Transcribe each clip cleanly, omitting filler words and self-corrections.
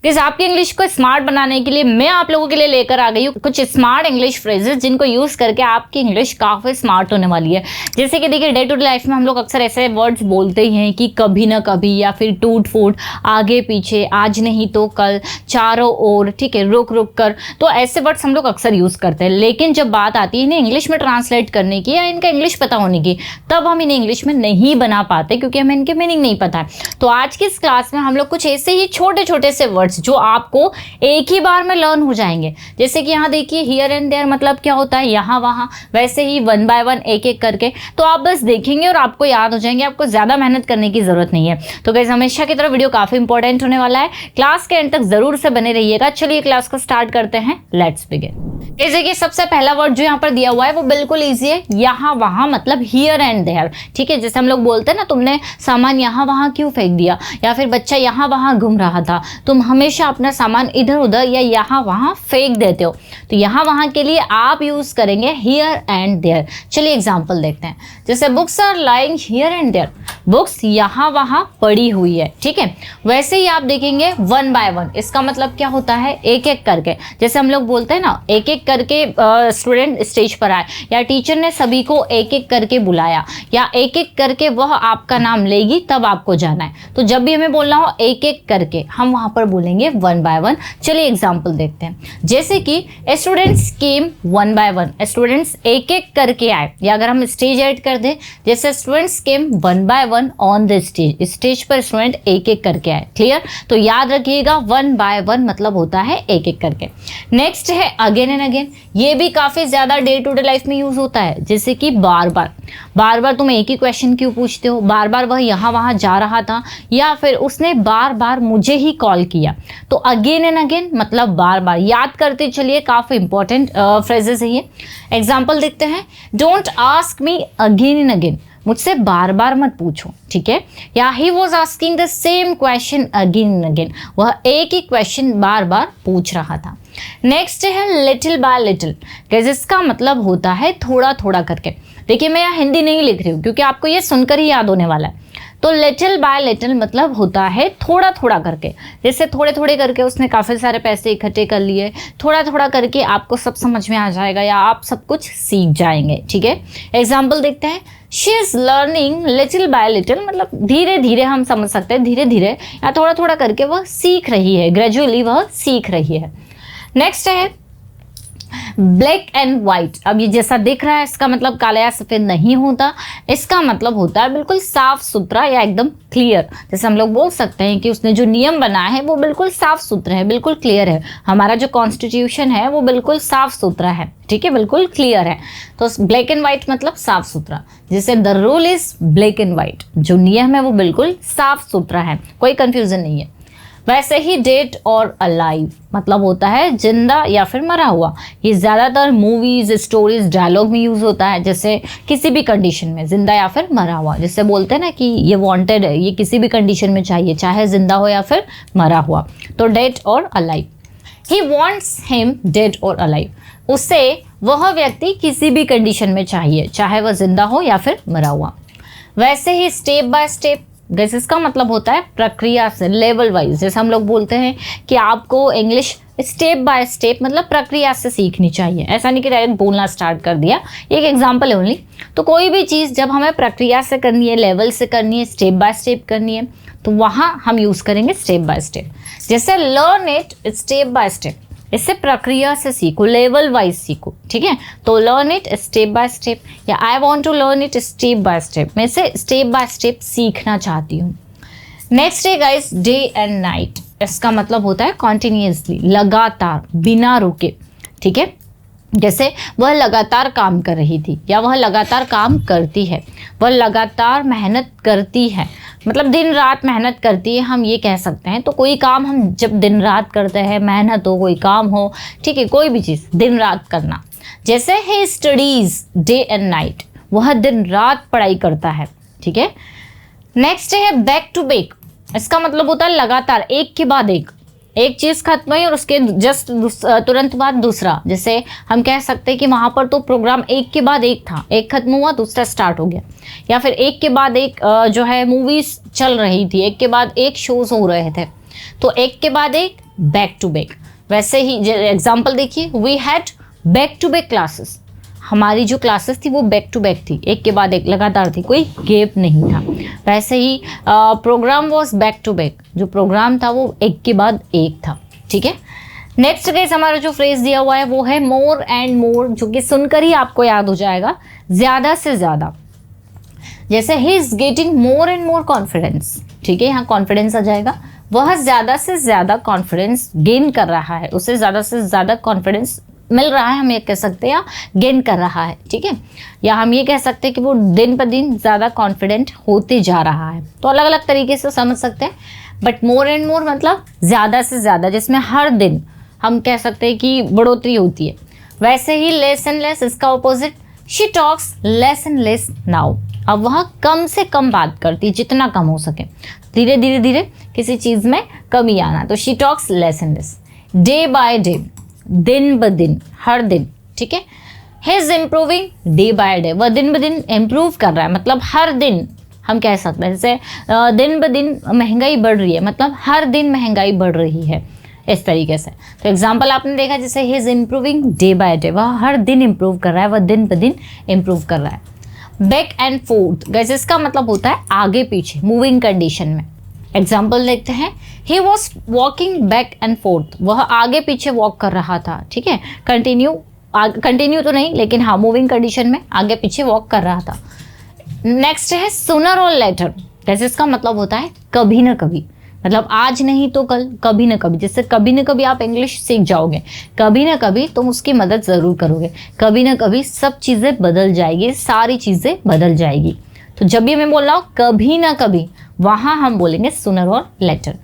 किस आपकी इंग्लिश को स्मार्ट बनाने के लिए मैं आप लोगों के लिए लेकर आ गई हूँ कुछ स्मार्ट इंग्लिश फ्रेजेस जिनको यूज करके आपकी इंग्लिश काफी स्मार्ट होने वाली है। जैसे कि देखिए, डे टू डे लाइफ में हम लोग अक्सर ऐसे वर्ड्स बोलते ही हैं कि कभी ना कभी, या फिर टूट फूट, आगे पीछे, आज नहीं तो कल, चारों ओर, ठीक है, रुक रुक कर। तो ऐसे वर्ड्स हम लोग अक्सर यूज करते हैं, लेकिन जब बात आती है इन्हें इंग्लिश में ट्रांसलेट करने की या इनका इंग्लिश पता होने की, तब हम इन्हें इंग्लिश में नहीं बना पाते क्योंकि हमें इनके मीनिंग नहीं पता है। तो आज की इस क्लास में हम लोग कुछ ऐसे ही छोटे छोटे से वर्ड्स जो आपको एक ही बार में लर्न हो जाएंगे। जैसे कि यहाँ देखिए, हियर एंड देयर मतलब क्या होता है, यहाँ वहाँ, वैसे ही वन बाय वन एक एक करके। तो आप बस देखेंगे और आपको याद हो जाएंगे, आपको ज्यादा मेहनत करने की जरूरत नहीं है। तो गाइस, हमेशा की तरह वीडियो काफी इंपॉर्टेंट होने वाला है, क्लास के एंड तक जरूर से बने रहिएगा। चलिए क्लास को स्टार्ट करते हैं, लेट्स बिगिन। देखिए, सबसे पहला वर्ड जो यहाँ पर दिया हुआ है वो बिल्कुल ईजी है, यहाँ वहाँ मतलब हियर एंड देयर, ठीक है। जैसे हम लोग बोलते हैं ना, तुमने सामान यहाँ वहाँ क्यों फेंक दिया, या फिर बच्चा यहाँ वहाँ घूम रहा था। तुम हमेशा अपना सामान इधर उधर या यहाँ वहाँ फेंक देते हो, तो यहाँ वहाँ के लिए आप यूज करेंगे हियर एंड देयर। चलिए एग्जाम्पल देखते हैं। जैसे books are lying here and there, books यहाँ वहाँ पड़ी हुई है, ठीक है। वैसे ही आप देखेंगे वन बाय वन, इसका मतलब क्या होता है, एक एक करके। जैसे हम लोग बोलते हैं ना, एक एक करके स्टूडेंट स्टेज पर आए, या टीचर ने सभी को एक एक करके बुलाया, या एक एक करके वह आपका नाम लेगी तब आपको जाना है। तो जब भी हमें बोलना हो एक एक करके, हम वहां पर बोलेंगे वन बाय वन। चलिए एग्जाम्पल देखते हैं। जैसे कि students came one by one, students एक एक करके आए, या अगर हम स्टेज ऐड कर दें, जैसे students came one by one on the stage, stage पर स्टूडेंट एक एक करके आए। क्लियर? तो याद रखिएगा, वन बाय वन मतलब होता है एक एक करके। नेक्स्ट है अगेन एंड अगेन, ये भी काफी ज्यादा डे टू डे लाइफ में यूज होता है। जैसे कि बार बार, बार बार तुम एक ही क्वेश्चन क्यों पूछते हो, बार बार वह यहाँ वहाँ जा रहा था, या फिर उसने बार बार मुझे ही कॉल किया। तो अगेन एंड अगेन मतलब बार बार, याद करते चलिए, काफी इंपॉर्टेंट फ्रेजेस है ये। एग्जाम्पल देखते हैं। Don't ask me again and again, मुझसे बार बार मत पूछो, ठीक है। या he was asking the same question again and again, वह एक ही क्वेश्चन बार बार पूछ रहा था। नेक्स्ट है लिटिल बाय लिटिल, जिसका मतलब होता है थोड़ा थोड़ा करके। देखिए, मैं यहाँ हिंदी नहीं लिख रही हूँ क्योंकि आपको ये सुनकर ही याद होने वाला है। तो लिटिल बाय लिटिल मतलब होता है थोड़ा थोड़ा करके। जैसे थोड़े थोड़े करके उसने काफ़ी सारे पैसे इकट्ठे कर लिए, थोड़ा थोड़ा करके आपको सब समझ में आ जाएगा या आप सब कुछ सीख जाएंगे, ठीक है। एग्जाम्पल देखते हैं। She is learning little bye little मतलब धीरे धीरे, हम समझ सकते हैं धीरे धीरे या थोड़ा थोड़ा करके वह सीख रही है, ग्रेजुअली वह सीख रही है। नेक्स्ट है ब्लैक एंड व्हाइट। अब ये जैसा दिख रहा है, इसका मतलब काला या सफेद नहीं होता, इसका मतलब होता है बिल्कुल साफ सुथरा या एकदम क्लियर। जैसे हम लोग बोल सकते हैं कि उसने जो नियम बनाया है वो बिल्कुल साफ सुथरा है, बिल्कुल क्लियर है। हमारा जो कॉन्स्टिट्यूशन है वो बिल्कुल साफ सुथरा है, ठीक है, बिल्कुल क्लियर है। तो ब्लैक एंड व्हाइट मतलब साफ सुथरा। जैसे the rule is black and white, जो नियम है वो बिल्कुल साफ सुथरा है, कोई कंफ्यूजन नहीं है। वैसे ही डेड और अलाइव मतलब होता है जिंदा या फिर मरा हुआ। ये ज़्यादातर मूवीज, स्टोरीज, डायलॉग में यूज होता है। जैसे किसी भी कंडीशन में जिंदा या फिर मरा हुआ, जैसे बोलते हैं ना कि ये वांटेड है, ये किसी भी कंडीशन में चाहिए, चाहे जिंदा हो या फिर मरा हुआ। तो डेड और alive. He wants him dead और अलाइव, उससे वह व्यक्ति किसी भी कंडीशन में चाहिए, चाहे वह जिंदा हो या फिर मरा हुआ। वैसे ही स्टेप बाय स्टेप, इसका मतलब होता है प्रक्रिया से, लेवल वाइज। जैसे हम लोग बोलते हैं कि आपको इंग्लिश स्टेप बाय स्टेप मतलब प्रक्रिया से सीखनी चाहिए, ऐसा नहीं कि डायरेक्ट बोलना स्टार्ट कर दिया। एक एग्जांपल है ओनली। तो कोई भी चीज़ जब हमें प्रक्रिया से करनी है, लेवल से करनी है, स्टेप बाय स्टेप करनी है, तो वहाँ हम यूज़ करेंगे स्टेप बाय स्टेप। जैसे learn it step by step, इससे प्रक्रिया से सीखो, लेवल वाइज सीखो, ठीक है। तो learn it step by step, या I want to learn it step by step, मैं इसे स्टेप बाय स्टेप सीखना चाहती हूँ। नेक्स्ट है गाइस डे एंड नाइट, इसका मतलब होता है कॉन्टिन्यूसली, लगातार, बिना रुके, ठीक है। जैसे वह लगातार काम कर रही थी, या वह लगातार काम करती है, वह लगातार मेहनत करती है, मतलब दिन रात मेहनत करती है, हम ये कह सकते हैं। तो कोई काम हम जब दिन रात करते हैं, मेहनत हो, कोई काम हो, ठीक है, कोई भी चीज़ दिन रात करना। जैसे he studies day and night, वह दिन रात पढ़ाई करता है, ठीक है। नेक्स्ट है बैक टू बैक, इसका मतलब होता है लगातार, एक के बाद एक चीज़ खत्म हुई और उसके जस्ट तुरंत बाद दूसरा। जैसे हम कह सकते हैं कि वहाँ पर तो प्रोग्राम एक के बाद एक था, एक खत्म हुआ दूसरा स्टार्ट हो गया, या फिर एक के बाद एक जो है मूवीज चल रही थी, एक के बाद एक शोज हो रहे थे। तो एक के बाद एक, बैक टू बैक। वैसे ही एग्जाम्पल देखिए, we had back to back classes, हमारी जो क्लासेस थी वो बैक टू बैक थी, एक के बाद एक लगातार थी, कोई गैप नहीं था। वैसे ही programme was back to back, जो प्रोग्राम था वो एक के बाद एक था। ठीक है, नेक्स्ट केस हमारा जो फ्रेज दिया हुआ है वो है मोर एंड मोर, जो कि सुनकर ही आपको याद हो जाएगा, ज़्यादा से ज़्यादा। जैसे he is getting more and more confidence, ठीक है, यहाँ कॉन्फिडेंस आ जाएगा, वह ज़्यादा से ज़्यादा कॉन्फिडेंस गेन कर रहा है, उसे ज़्यादा से ज़्यादा कॉन्फिडेंस मिल रहा है, हम ये कह सकते हैं, या गेन कर रहा है। ठीक है, या हम ये कह सकते हैं कि वो दिन पर दिन ज़्यादा कॉन्फिडेंट होते जा रहा है। तो अलग अलग तरीके से समझ सकते हैं, बट मोर एंड मोर मतलब ज़्यादा से ज़्यादा, जिसमें हर दिन हम कह सकते हैं कि बढ़ोतरी होती है। वैसे ही लेस एंड लेस, इसका opposite, she talks less and less now, अब वह कम से कम बात करती, जितना कम हो सके, धीरे धीरे धीरे किसी चीज़ में कमी आना, तो she talks less and less. Day by day, दिन ब दिन, हर दिन। ठीक है, he is improving day by day, वह दिन ब दिन इम्प्रूव कर रहा है, मतलब हर दिन हम कह सकते हैं। जैसे दिन ब दिन महंगाई बढ़ रही है, मतलब हर दिन महंगाई बढ़ रही है, इस तरीके से। तो एग्जाम्पल आपने देखा, जैसे he is improving day by day, वह हर दिन इम्प्रूव कर रहा है, वह दिन ब दिन इम्प्रूव कर रहा है। बैक एंड फोर्थ, गाइस इसका मतलब होता है आगे पीछे, मूविंग कंडीशन में। एग्जाम्पल देखते हैं, he was walking back and fourth, वह आगे पीछे वॉक कर रहा था। ठीक है, कंटिन्यू तो नहीं, लेकिन हाँ मूविंग कंडीशन में आगे पीछे वॉक कर रहा था। नेक्स्ट है सूनर और लेटर, जैसे इसका मतलब होता है कभी ना कभी, मतलब आज नहीं तो कल, कभी ना कभी। जैसे कभी ना कभी आप इंग्लिश सीख जाओगे, कभी ना कभी तुम उसकी मदद ज़रूर करोगे, कभी ना कभी सब चीज़ें बदल जाएगी, सारी चीज़ें बदल जाएगी। तो जब भी मैं बोल रहा हूँ कभी ना कभी, वहाँ हम बोलेंगे सूनर और later.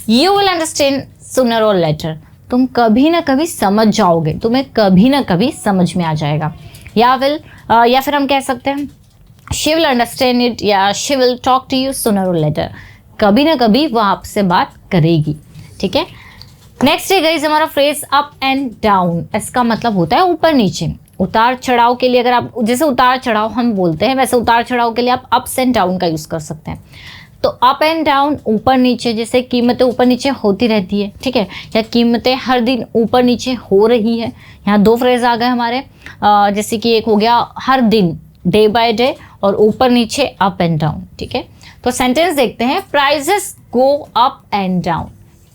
You will understand sooner और लेटर, तुम कभी ना कभी समझ जाओगे, तुम्हें कभी ना कभी समझ में आ जाएगा। या फिर हम कह सकते हैं शी विल अंडरस्टैंड इट, या she will talk to you sooner और लेटर, कभी ना कभी वह आपसे बात करेगी। ठीक है, नेक्स्ट है गाइस हमारा फ्रेज अप एंड डाउन, इसका मतलब होता है ऊपर नीचे, उतार चढ़ाव के लिए। अगर आप, जैसे उतार चढ़ाव हम बोलते हैं, वैसे उतार चढ़ाव के लिए आप अप्स एंड डाउन का यूज़ कर सकते हैं। तो अप एंड डाउन, ऊपर नीचे, जैसे कीमतें ऊपर नीचे होती रहती है। ठीक है, या कीमतें हर दिन ऊपर नीचे हो रही है। यहाँ दो फ्रेज आ गए हमारे, जैसे कि एक हो गया हर दिन, डे बाय डे, और ऊपर नीचे अप एंड डाउन। ठीक है, तो सेंटेंस देखते हैं, prices go up and down,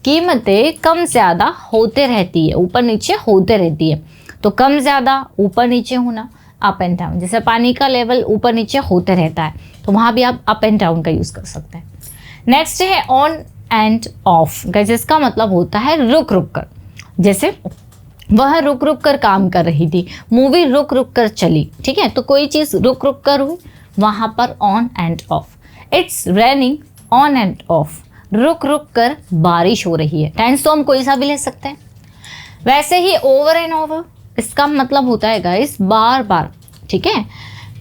कीमतें कम ज़्यादा होते रहती है, ऊपर नीचे होते रहती है। तो कम ज़्यादा, ऊपर नीचे होना, अप एंड डाउन। जैसे पानी का लेवल ऊपर नीचे होते रहता है, तो वहाँ भी आप अप एंड डाउन का यूज़ कर सकते हैं। नेक्स्ट है ऑन एंड ऑफ, जिसका मतलब होता है रुक रुक कर। जैसे वह रुक रुक कर काम कर रही थी, मूवी रुक रुक कर चली। ठीक है, तो कोई चीज़ रुक रुक कर हुई, वहाँ पर on end of. It's raining on end of, रुक रुक कर बारिश हो रही है। टेंस तो हम कोई सा भी ले सकते हैं। वैसे ही ओवर एंड ओवर, इसका मतलब होता है गाइस बार बार। ठीक है,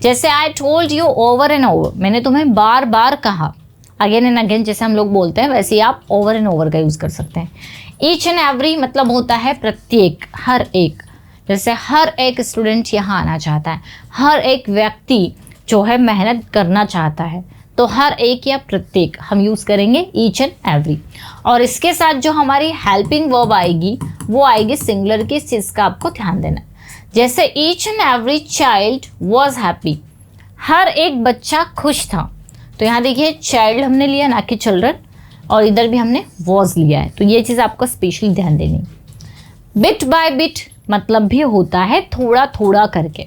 जैसे I told you over and over, मैंने तुम्हें बार बार कहा। अगेन एंड अगेन जैसे हम लोग बोलते हैं, वैसे ही आप ओवर एंड ओवर का यूज़ कर सकते हैं। ईच एंड एवरी मतलब होता है प्रत्येक, हर एक। जैसे हर एक स्टूडेंट यहाँ आना चाहता है, हर एक व्यक्ति जो है मेहनत करना चाहता है, तो हर एक या प्रत्येक हम यूज़ करेंगे ईच एंड एवरी। और इसके साथ जो हमारी हेल्पिंग वर्ब आएगी वो आएगी सिंगुलर की, इस चीज़ का आपको ध्यान देना। जैसे each and every child was happy, हर एक बच्चा खुश था। तो यहाँ देखिए चाइल्ड हमने लिया, ना कि चिल्ड्रन, और इधर भी हमने वॉज लिया है, तो ये चीज़ आपको स्पेशली ध्यान देनी। बिट बाय बिट मतलब भी होता है थोड़ा थोड़ा करके।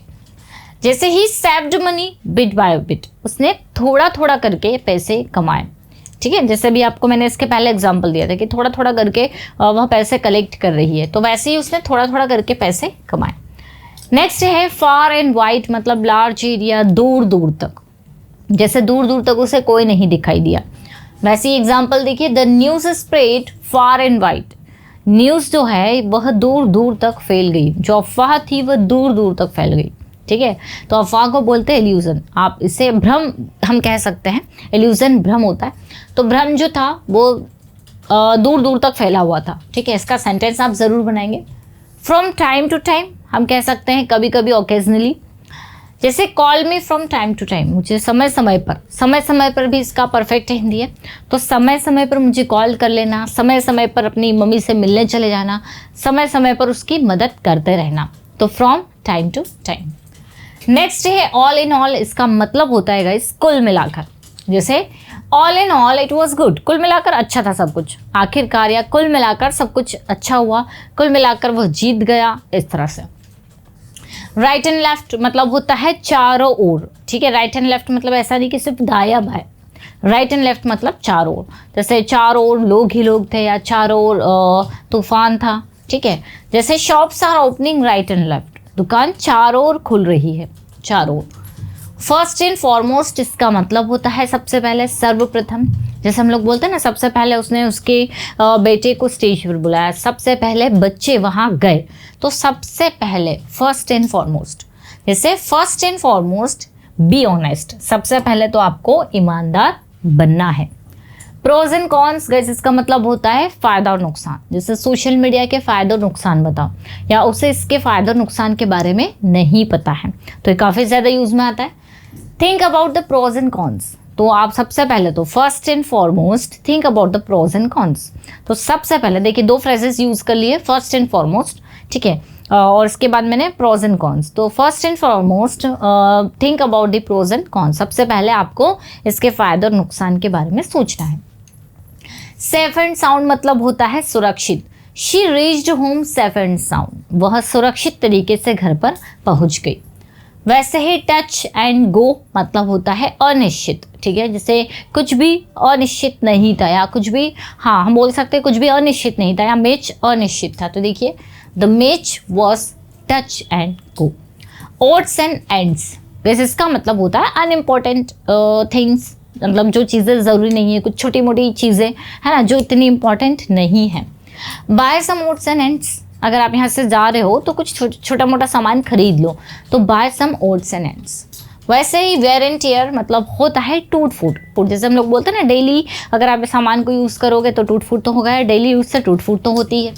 जैसे ही saved money bit by bit, उसने थोड़ा थोड़ा करके पैसे कमाए। ठीक है, जैसे भी आपको मैंने इसके पहले एग्जांपल दिया था कि थोड़ा थोड़ा करके वह पैसे कलेक्ट कर रही है, तो वैसे ही उसने थोड़ा थोड़ा करके पैसे कमाए। नेक्स्ट है फार एंड वाइड, मतलब लार्ज एरिया, दूर दूर तक। जैसे दूर दूर तक उसे कोई नहीं दिखाई दिया, वैसे ही एग्जाम्पल देखिए, the news spread far and wide, news जो है वह दूर दूर तक फैल गई, जो अफवाह थी वह दूर दूर तक फैल गई। ठीक है, तो अफवाह को बोलते हैं इल्यूजन, आप इसे भ्रम हम कह सकते हैं, इल्यूजन भ्रम होता है। तो भ्रम जो था वो दूर दूर तक फैला हुआ था। ठीक है, इसका सेंटेंस आप ज़रूर बनाएंगे। फ्रॉम टाइम टू टाइम हम कह सकते हैं कभी कभी, ओकेजनली। जैसे call me from time to time, मुझे समय समय पर भी इसका परफेक्ट हिंदी है। तो समय समय पर मुझे कॉल कर लेना, समय समय पर अपनी मम्मी से मिलने चले जाना, समय समय पर उसकी मदद करते रहना। तो from time to time. Next है ऑल इन ऑल, इसका मतलब होता है गाइस कुल मिलाकर। जैसे all in all it was good, कुल मिलाकर अच्छा था सब कुछ, आखिरकार या कुल मिलाकर सब कुछ अच्छा हुआ, कुल मिलाकर वह जीत गया, इस तरह से। राइट एंड लेफ्ट मतलब होता है चारों ओर, ठीक है। राइट एंड लेफ्ट मतलब ऐसा नहीं कि सिर्फ दाया बाएं, राइट एंड लेफ्ट मतलब चारों ओर। जैसे चारों ओर लोग ही लोग थे या चारों ओर तूफान था, ठीक है। जैसे shops are opening right and left, दुकान चारों ओर खुल रही है, चारों ओर। फर्स्ट एंड फॉरमोस्ट इसका मतलब होता है सबसे पहले, सर्वप्रथम। जैसे हम लोग बोलते हैं ना, सबसे पहले उसने उसके बेटे को स्टेज पर बुलाया, सबसे पहले बच्चे वहाँ गए, तो सबसे पहले फर्स्ट एंड फॉरमोस्ट। जैसे first and foremost be honest, सबसे पहले तो आपको ईमानदार बनना है। प्रोज एंड कॉन्स गाइस, इसका मतलब होता है फायदा और नुकसान। जैसे सोशल मीडिया के फायदे और नुकसान बताओ, या उसे इसके फायदे और नुकसान के बारे में नहीं पता है, तो ये काफ़ी ज़्यादा यूज में आता है। Think about the pros and cons, तो आप सबसे पहले तो first and foremost think about the pros and cons. तो सबसे पहले देखिए दो फ्रेजेस यूज कर लिए, फर्स्ट एंड फॉरमोस्ट, ठीक है, और इसके बाद मैंने प्रोज एंड कॉन्स। तो first and foremost think about the pros and cons, सबसे पहले आपको इसके फायदे और नुकसान के बारे में सोचना है। सेफ एंड साउंड मतलब होता है सुरक्षित। She reached home safe and sound, वह सुरक्षित तरीके से घर पर पहुंच गई। वैसे ही टच एंड गो मतलब होता है अनिश्चित, ठीक है। जैसे कुछ भी अनिश्चित नहीं था, या कुछ भी, हाँ हम बोल सकते हैं कुछ भी अनिश्चित नहीं था, या मैच अनिश्चित था, तो देखिए the match was touch and go. Odds and ends, वैसे इसका मतलब होता है अनइम्पॉर्टेंट थिंग्स, मतलब जो चीज़ें ज़रूरी नहीं है, कुछ छोटी मोटी चीज़ें है ना जो इतनी इम्पॉर्टेंट नहीं है। Buy some odds and ends, अगर आप यहाँ से जा रहे हो तो कुछ छोटा मोटा सामान खरीद लो, तो buy some odds and ends. वैसे ही वेयर एंड टियर मतलब होता है टूट फूट। जैसे हम लोग बोलते हैं ना डेली अगर आप सामान को यूज़ करोगे तो टूट फूट तो होगा, डेली यूज़ से टूट फूट तो होती है।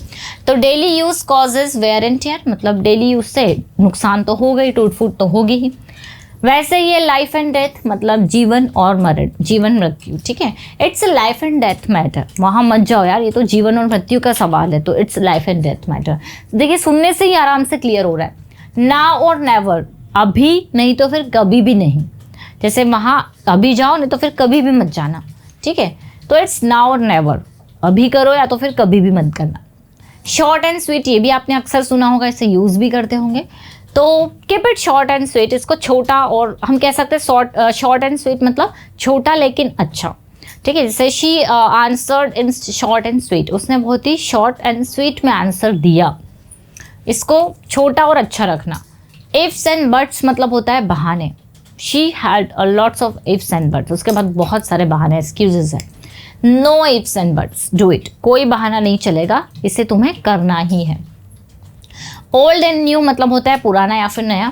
तो daily use causes wear and tear, मतलब डेली यूज़ से नुकसान तो हो गई, टूट फूट तो होगी ही। वैसे ये लाइफ एंड डेथ मतलब जीवन और मरण, जीवन मृत्यु, ठीक है। It's life and death matter, वहाँ मत जाओ यार, ये तो जीवन और मृत्यु का सवाल है, तो it's life and death matter. देखिए सुनने से ही आराम से क्लियर हो रहा है। नाउ और नेवर, अभी नहीं तो फिर कभी भी नहीं। जैसे वहाँ अभी जाओ नहीं तो फिर कभी भी मत जाना, ठीक है। तो इट्स नाउ और नेवर, अभी करो या तो फिर कभी भी मत करना। शॉर्ट एंड स्वीट, ये भी आपने अक्सर सुना होगा, इसे यूज़ भी करते होंगे। तो keep it short and sweet, इसको छोटा और हम कह सकते हैं शॉर्ट एंड स्वीट मतलब छोटा लेकिन अच्छा, ठीक है। जैसे she answered in short and sweet, उसने बहुत ही शॉर्ट एंड स्वीट में आंसर दिया, इसको छोटा और अच्छा रखना। इफ्स एंड बट्स मतलब होता है बहाने। She had lots of ifs and buts, उसके बाद बहुत सारे बहाने एक्सक्यूजेज है। No ifs and buts, do it, कोई बहाना नहीं चलेगा, इसे तुम्हें करना ही है। ओल्ड एंड न्यू मतलब होता है पुराना या फिर नया।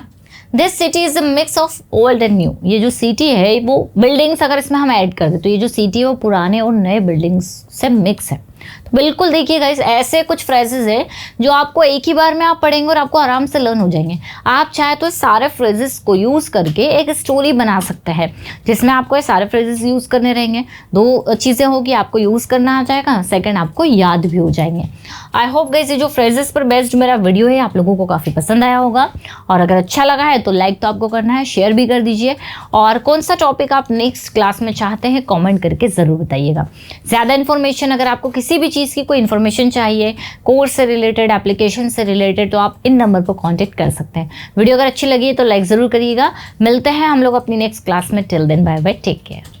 This city is a mix of old and new, ये जो सिटी है वो बिल्डिंग्स अगर इसमें हम ऐड कर दे तो ये जो सिटी है वो पुराने और नए बिल्डिंग्स से मिक्स है। तो बिल्कुल देखिए गाइस, ऐसे कुछ फ्रेजेस है जो आपको एक ही बार में आप पढ़ेंगे और आपको आराम से लर्न हो जाएंगे। आप चाहे तो सारे फ्रेजेस को यूज़ करके एक स्टोरी बना सकते हैं जिसमें आपको ये सारे फ्रेजेस यूज़ करने रहेंगे। दो चीज़ें होगी, आपको यूज़ करना आ जाएगा, सेकंड आपको याद भी हो जाएंगे। आई होप गाइस ये जो फ्रेजेस पर बेस्ड मेरा वीडियो है आप लोगों को काफ़ी पसंद आया होगा, और अगर अच्छा लगा है तो लाइक तो आपको करना है, शेयर भी कर दीजिए, और कौन सा टॉपिक आप नेक्स्ट क्लास में चाहते हैं कॉमेंट करके ज़रूर बताइएगा। ज़्यादा इन्फॉर्मेशन, अगर आपको किसी भी चीज़ की कोई इन्फॉर्मेशन चाहिए, कोर्स से रिलेटेड, एप्लीकेशन से रिलेटेड, तो आप इन नंबर पर कांटेक्ट कर सकते हैं। वीडियो अगर अच्छी लगी है तो लाइक ज़रूर करिएगा। मिलते हैं हम लोग अपनी नेक्स्ट क्लास में। Till then bye bye, take care.